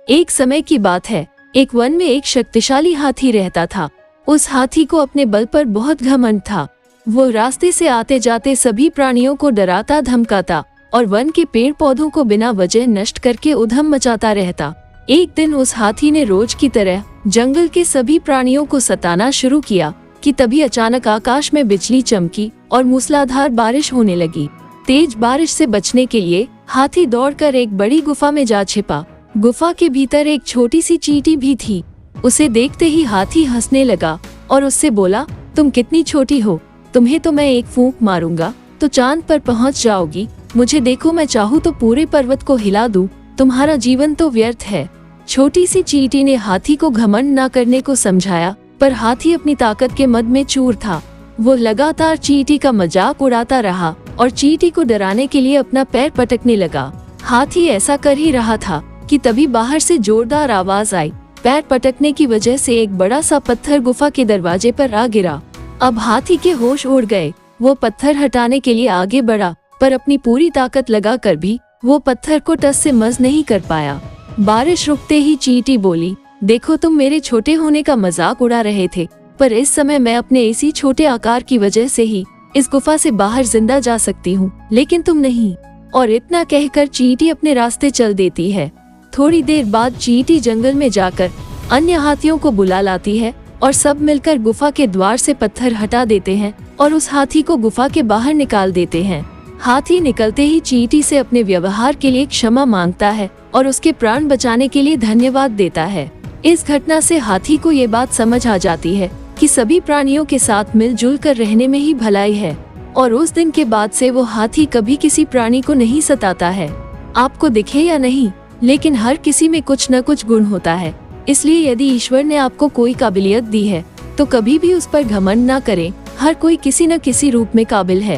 एक समय की बात है, एक वन में एक शक्तिशाली हाथी रहता था। उस हाथी को अपने बल पर बहुत घमंड था। वो रास्ते से आते जाते सभी प्राणियों को डराता धमकाता और वन के पेड़ पौधों को बिना वजह नष्ट करके उधम मचाता रहता। एक दिन उस हाथी ने रोज की तरह जंगल के सभी प्राणियों को सताना शुरू किया कि तभी अचानक आकाश में बिजली चमकी और मूसलाधार बारिश होने लगी। तेज बारिश से बचने के लिए हाथी दौड़कर एक बड़ी गुफा में जा छिपा। गुफा के भीतर एक छोटी सी चींटी भी थी। उसे देखते ही हाथी हंसने लगा और उससे बोला, तुम कितनी छोटी हो, तुम्हें तो मैं एक फूंक मारूंगा तो चांद पर पहुंच जाओगी। मुझे देखो, मैं चाहूँ तो पूरे पर्वत को हिला दूं, तुम्हारा जीवन तो व्यर्थ है। छोटी सी चींटी ने हाथी को घमंड न करने को समझाया, पर हाथी अपनी ताकत के मद में चूर था। वो लगातार चींटी का मजाक उड़ाता रहा और चींटी को डराने के लिए अपना पैर पटकने लगा। हाथी ऐसा कर ही रहा था कि तभी बाहर से जोरदार आवाज आई। पैर पटकने की वजह से एक बड़ा सा पत्थर गुफा के दरवाजे पर आ गिरा। अब हाथी के होश उड़ गए। वो पत्थर हटाने के लिए आगे बढ़ा, पर अपनी पूरी ताकत लगाकर भी वो पत्थर को टस से मस नहीं कर पाया। बारिश रुकते ही चींटी बोली, देखो, तुम मेरे छोटे होने का मजाक उड़ा रहे थे, पर इस समय मैं अपने इसी छोटे आकार की वजह से ही इस गुफा से बाहर जिंदा जा सकती हूँ, लेकिन तुम नहीं। और इतना कहकर चींटी अपने रास्ते चल देती है। थोड़ी देर बाद चींटी जंगल में जाकर अन्य हाथियों को बुला लाती है और सब मिलकर गुफा के द्वार से पत्थर हटा देते हैं और उस हाथी को गुफा के बाहर निकाल देते हैं। हाथी निकलते ही चींटी से अपने व्यवहार के लिए क्षमा मांगता है और उसके प्राण बचाने के लिए धन्यवाद देता है। इस घटना से हाथी को ये बात समझ आ जाती है कि सभी प्राणियों के साथ मिलजुल कर रहने में ही भलाई है, और उस दिन के बाद से वो हाथी कभी किसी प्राणी को नहीं सताता है। आपको दिखे या नहीं, लेकिन हर किसी में कुछ न कुछ गुण होता है। इसलिए यदि ईश्वर ने आपको कोई काबिलियत दी है तो कभी भी उस पर घमंड न करें। हर कोई किसी न किसी रूप में काबिल है।